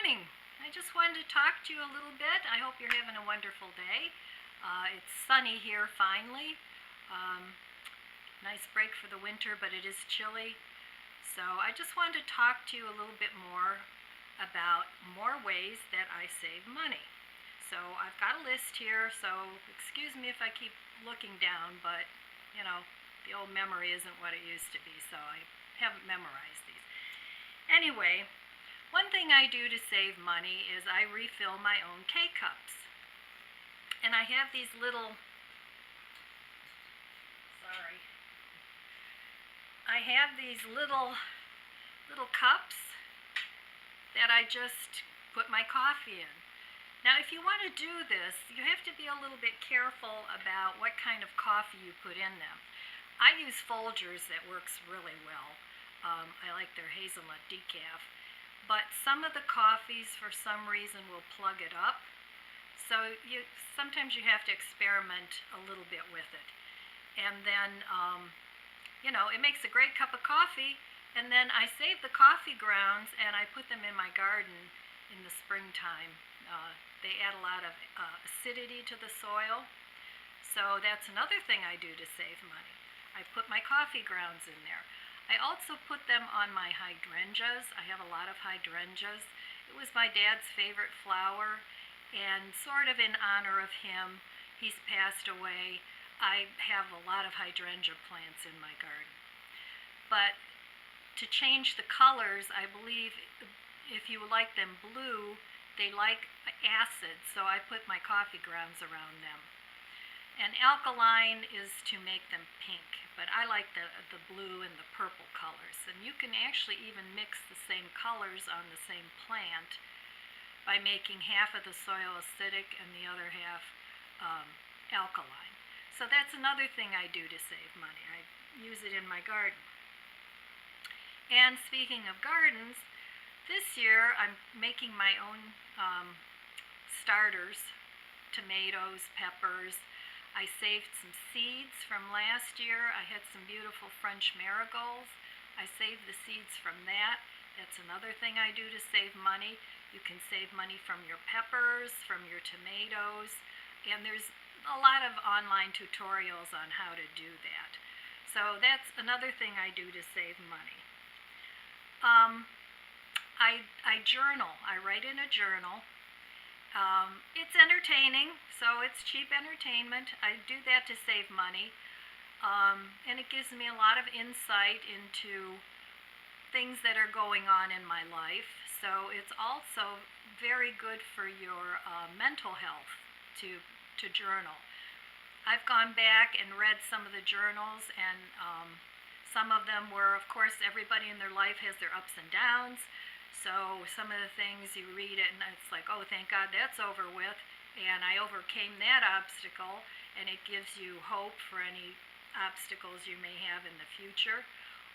morning. I just wanted to talk to you a little bit. I hope you're having a wonderful day. It's sunny here finally. Um, Nice break for the winter, but it is chilly. So I just wanted to talk to you a little bit more about more ways that I save money. So I've got a list here, so excuse me if I keep looking down, but the old memory isn't what it used to be, so I haven't memorized these. Anyway, one thing I do to save money is I refill my own K-cups. And I have these little cups that I just put my coffee in. Now, if you want to do this, you have to be a little bit careful about what kind of coffee you put in them. I use Folgers that works really well. I like their hazelnut decaf. But some of the coffees, for some reason, will plug it up. So sometimes you have to experiment a little bit with it. And then, it makes a great cup of coffee. And then I save the coffee grounds and I put them in my garden in the springtime. They add a lot of acidity to the soil. So that's another thing I do to save money. I put my coffee grounds in there. I also put them on my hydrangeas. I have a lot of hydrangeas. It was my dad's favorite flower, and sort of in honor of him, he's passed away. I have a lot of hydrangea plants in my garden. But to change the colors, I believe if you like them blue, they like acid, so I put my coffee grounds around them. And alkaline is to make them pink, but I like the blue and the purple colors. And you can actually even mix the same colors on the same plant by making half of the soil acidic and the other half alkaline. So that's another thing I do to save money. I use it in my garden. And speaking of gardens, this year I'm making my own starters, tomatoes, peppers. I saved some seeds from last year. I had some beautiful French marigolds. I saved the seeds from that. That's another thing I do to save money. You can save money from your peppers, from your tomatoes, and there's a lot of online tutorials on how to do that. So that's another thing I do to save money. I journal. I write in a journal. It's entertaining, so it's cheap entertainment. I do that to save money, and it gives me a lot of insight into things that are going on in my life. So it's also very good for your mental health to journal. I've gone back and read some of the journals, and some of them were, of course, everybody in their life has their ups and downs. So some of the things you read it and it's like, oh, thank God that's over with, and I overcame that obstacle, and it gives you hope for any obstacles you may have in the future.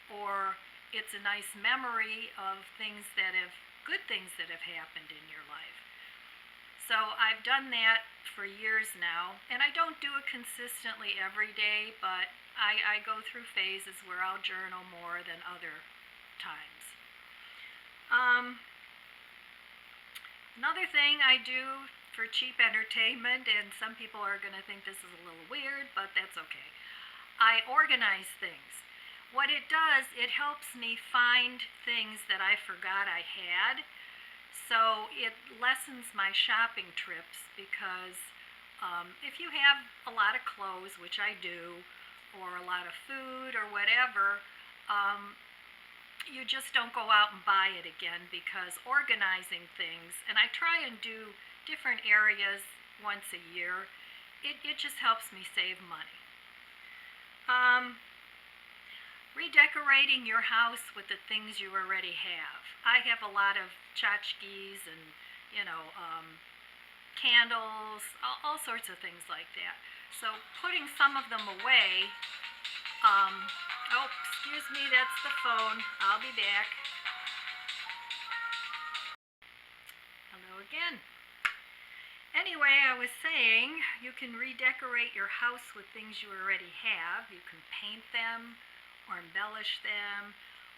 Or it's a nice memory of good things that have happened in your life. So I've done that for years now, and I don't do it consistently every day, but I go through phases where I'll journal more than other times. Another thing I do for cheap entertainment, and some people are going to think this is a little weird, but that's okay. I organize things. What it does, it helps me find things that I forgot I had. So it lessens my shopping trips because if you have a lot of clothes, which I do, or a lot of food or whatever, you just don't go out and buy it again, because organizing things, and I try and do different areas once a year, it just helps me save money. Redecorating your house with the things you already have. I have a lot of tchotchkes and, candles, all sorts of things like that. So putting some of them away, oh, excuse me, that's the phone. I'll be back. Hello again. Anyway, I was saying you can redecorate your house with things you already have. You can paint them or embellish them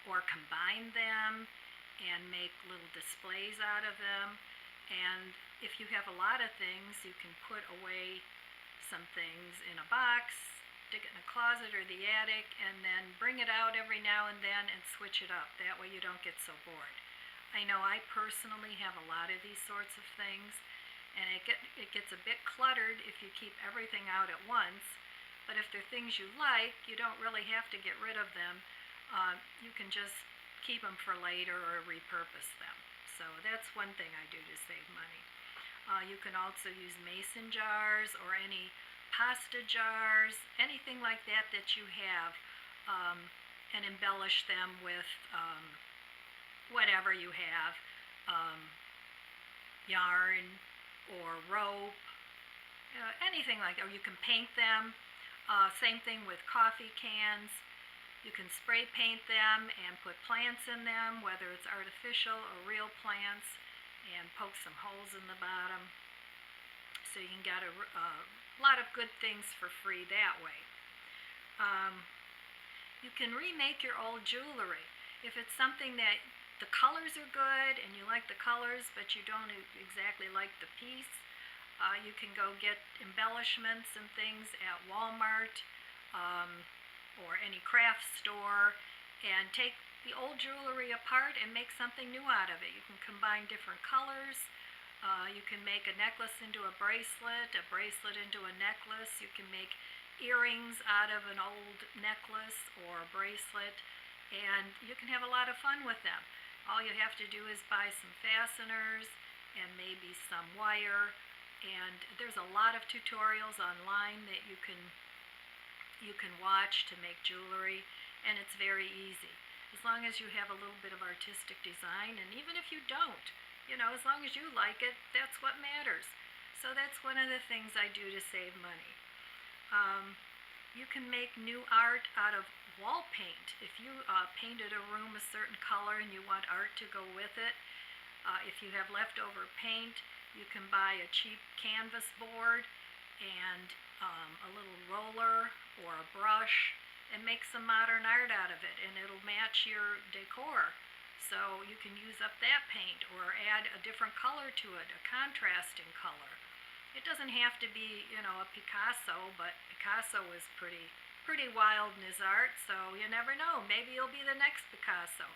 or combine them. and make little displays out of them. And if you have a lot of things, you can put away some things in a box, stick it in a closet or the attic, and then bring it out every now and then and switch it up. That way you don't get so bored. I know I personally have a lot of these sorts of things, and it gets a bit cluttered if you keep everything out at once. But if they're things you like, you don't really have to get rid of them. You can just keep them for later or repurpose them. So that's one thing I do to save money. You can also use mason jars or any pasta jars, anything like that that you have, and embellish them with whatever you have, yarn or rope, anything like that. Or you can paint them. Same thing with coffee cans. You can spray paint them and put plants in them, whether it's artificial or real plants, and poke some holes in the bottom. So you can get a lot of good things for free that way. You can remake your old jewelry. If it's something that the colors are good and you like the colors but you don't exactly like the piece, you can go get embellishments and things at Walmart or any craft store and take the old jewelry apart and make something new out of it. You can combine different colors. You can make a necklace into a bracelet into a necklace. You can make earrings out of an old necklace or a bracelet, and you can have a lot of fun with them. All you have to do is buy some fasteners and maybe some wire, and there's a lot of tutorials online that you can watch to make jewelry, and it's very easy. As long as you have a little bit of artistic design, and even if you don't, as long as you like it, that's what matters. So that's one of the things I do to save money. You can make new art out of wall paint. If you painted a room a certain color and you want art to go with it, if you have leftover paint, you can buy a cheap canvas board and a little roller or a brush and make some modern art out of it, and it'll match your decor. So you can use up that paint or add a different color to it, a contrasting color. It doesn't have to be, a Picasso, but Picasso is pretty wild in his art, so you never know. Maybe you'll be the next Picasso.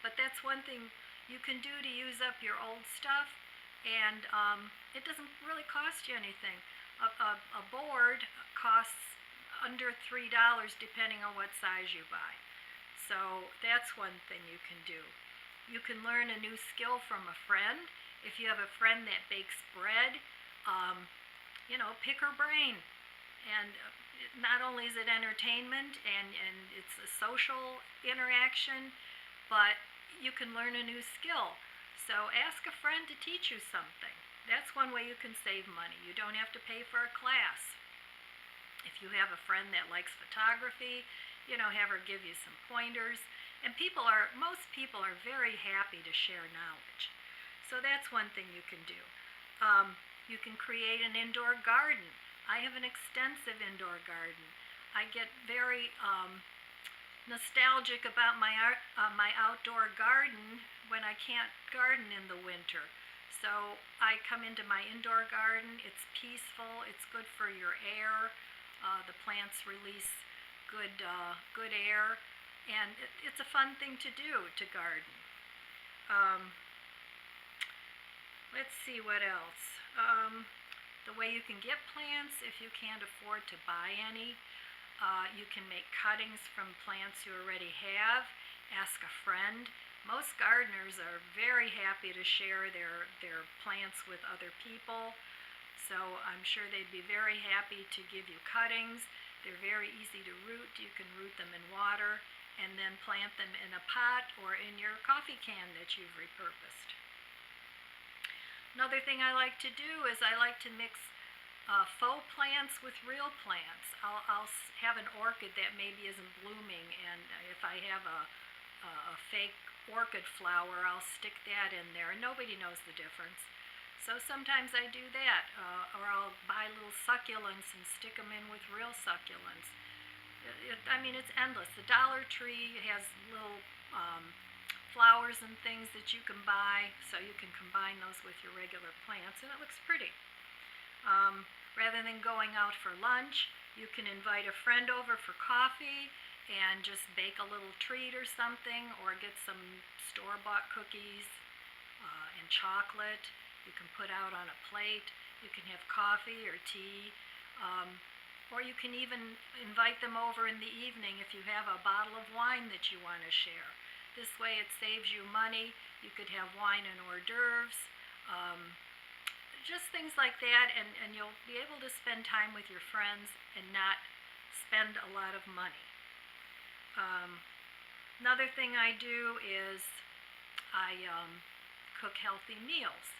But that's one thing you can do to use up your old stuff, and it doesn't really cost you anything. A board costs under $3 depending on what size you buy. So that's one thing you can do. You can learn a new skill from a friend. If you have a friend that bakes bread, pick her brain. And not only is it entertainment and it's a social interaction, but you can learn a new skill. So ask a friend to teach you something. That's one way you can save money. You don't have to pay for a class. If you have a friend that likes photography, have her give you some pointers. And most people are very happy to share knowledge. So that's one thing you can do. You can create an indoor garden. I have an extensive indoor garden. I get very nostalgic about my outdoor garden when I can't garden in the winter. So I come into my indoor garden. It's peaceful. It's good for your air. The plants release good air, and it's a fun thing to do, to garden. Let's see what else. The way you can get plants if you can't afford to buy any. You can make cuttings from plants you already have. Ask a friend. Most gardeners are very happy to share their plants with other people. So I'm sure they'd be very happy to give you cuttings. They're very easy to root. You can root them in water and then plant them in a pot or in your coffee can that you've repurposed. Another thing I like to do is I like to mix faux plants with real plants. I'll have an orchid that maybe isn't blooming, and if I have a fake orchid flower, I'll stick that in there, and nobody knows the difference. So sometimes I do that, or I'll buy little succulents and stick them in with real succulents. It's endless. The Dollar Tree has little flowers and things that you can buy, so you can combine those with your regular plants, and it looks pretty. Rather than going out for lunch, you can invite a friend over for coffee and just bake a little treat or something, or get some store-bought cookies and chocolate. You can put out on a plate. You can have coffee or tea, or you can even invite them over in the evening if you have a bottle of wine that you want to share. This way it saves you money. You could have wine and hors d'oeuvres, just things like that, and you'll be able to spend time with your friends and not spend a lot of money. Another thing I do is I cook healthy meals.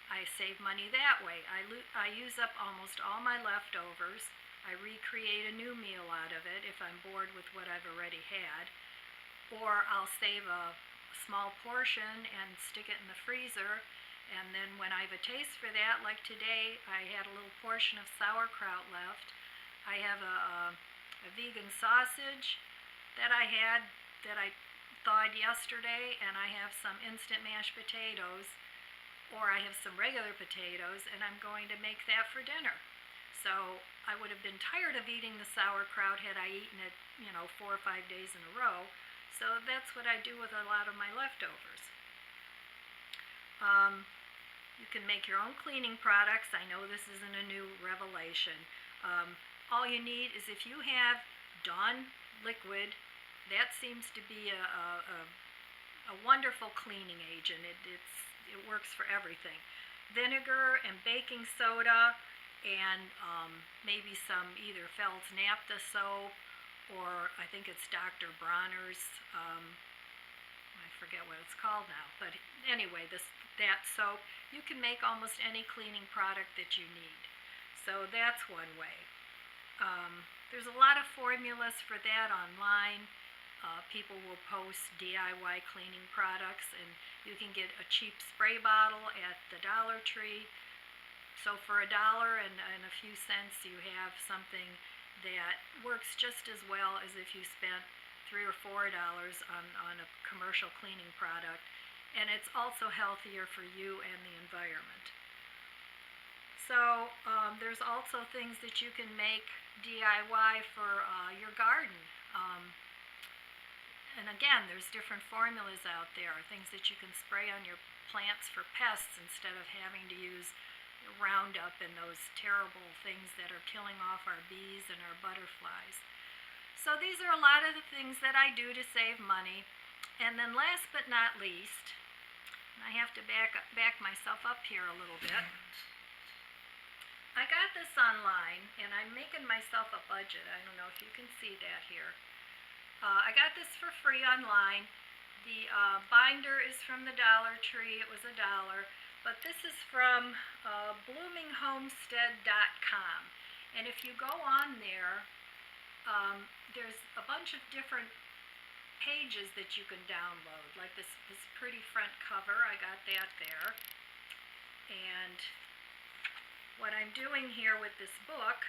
I save money that way. I use up almost all my leftovers. I recreate a new meal out of it if I'm bored with what I've already had. Or I'll save a small portion and stick it in the freezer. And then when I have a taste for that, like today, I had a little portion of sauerkraut left. I have a vegan sausage that I had that I thawed yesterday, and I have some instant mashed potatoes, or I have some regular potatoes, and I'm going to make that for dinner. So I would have been tired of eating the sauerkraut had I eaten it, 4 or 5 days in a row. So that's what I do with a lot of my leftovers. You can make your own cleaning products. I know this isn't a new revelation. All you need is, if you have Dawn liquid, that seems to be a wonderful cleaning agent. It works for everything. Vinegar and baking soda and maybe some either Feld's Naphtha soap, or I think it's Dr. Bronner's, I forget what it's called now, but anyway, that soap. You can make almost any cleaning product that you need. So that's one way. There's a lot of formulas for that online. People will post DIY cleaning products, and you can get a cheap spray bottle at the Dollar Tree. So for $1 and a few cents, you have something that works just as well as if you spent $3 or $4 on a commercial cleaning product, and it's also healthier for you and the environment. So there's also things that you can make DIY for your garden. And again, there's different formulas out there, things that you can spray on your plants for pests instead of having to use Roundup and those terrible things that are killing off our bees and our butterflies. So these are a lot of the things that I do to save money. And then last but not least, I have to back myself up here a little bit. I got this online, and I'm making myself a budget. I don't know if you can see that here. I got this for free online. The binder is from the Dollar Tree. It was $1. But this is from bloominghomestead.com. And if you go on there, there's a bunch of different pages that you can download. Like this pretty front cover, I got that there. And what I'm doing here with this book,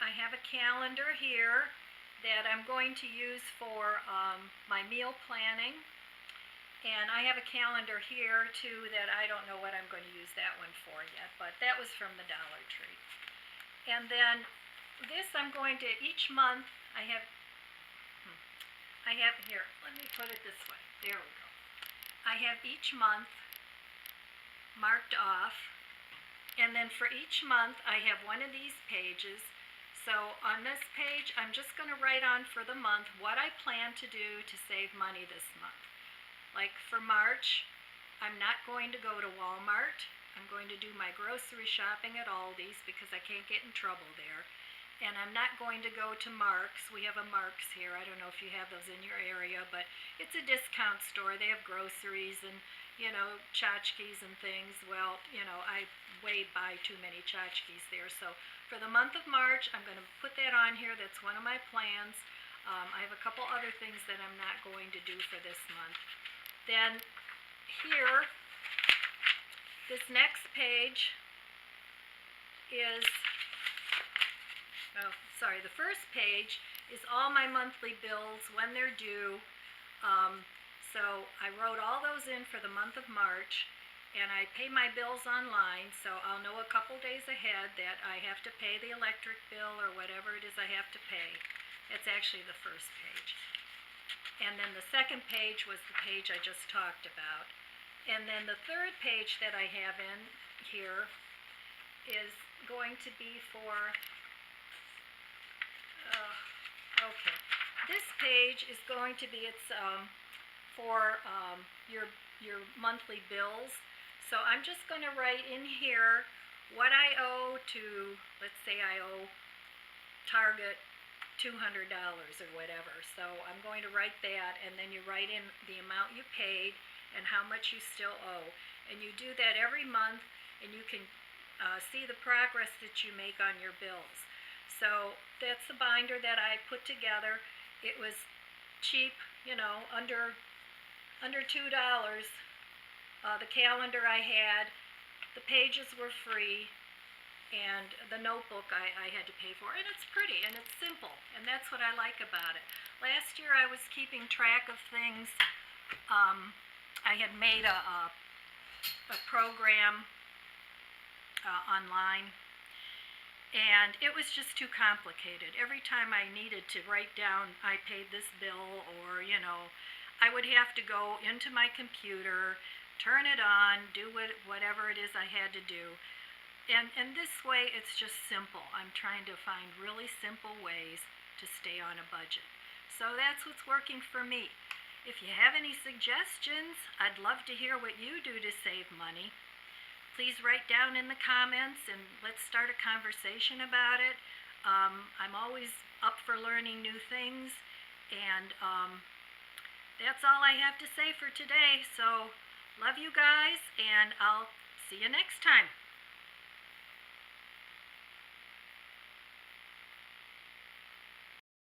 I have a calendar here that I'm going to use for my meal planning. And I have a calendar here too that I don't know what I'm going to use that one for yet, but that was from the Dollar Tree. And then this I'm going to, each month I have here, let me put it this way, there we go. I have each month marked off, and then for each month I have one of these pages. So on this page I'm just going to write on for the month what I plan to do to save money this month. Like for March, I'm not going to go to Walmart. I'm going to do my grocery shopping at Aldi's because I can't get in trouble there. And I'm not going to go to Mark's. We have a Mark's here. I don't know if you have those in your area, but it's a discount store. They have groceries and, tchotchkes and things. Well, I way buy too many tchotchkes there. So for the month of March, I'm going to put that on here. That's one of my plans. I have a couple other things that I'm not going to do for this month. Then here, this next page is, the first page is all my monthly bills, when they're due, So I wrote all those in for the month of March, and I pay my bills online, so I'll know a couple days ahead that I have to pay the electric bill or whatever it is I have to pay. It's actually the first page. And then the second page was the page I just talked about. And then the third page that I have in here is going to be for, okay, this page is going to be, it's for your monthly bills. So I'm just going to write in here what I owe to, let's say I owe Target $200 or whatever. So I'm going to write that, and then you write in the amount you paid and how much you still owe. And you do that every month, and you can see the progress that you make on your bills. So that's the binder that I put together. It was cheap, you know, under $2. The calendar I had, the pages were free, and the notebook I had to pay for. And it's pretty, and it's simple, and that's what I like about it. Last year I was keeping track of things. I had made a program online, and it was just too complicated. Every time I needed to write down, I paid this bill, or, you know, I would have to go into my computer, turn it on, do whatever it is I had to do. And this way, it's just simple. I'm trying to find really simple ways to stay on a budget. So that's what's working for me. If you have any suggestions, I'd love to hear what you do to save money. Please write down in the comments, and let's start a conversation about it. I'm always up for learning new things, and that's all I have to say for today. So love you guys, and I'll see you next time.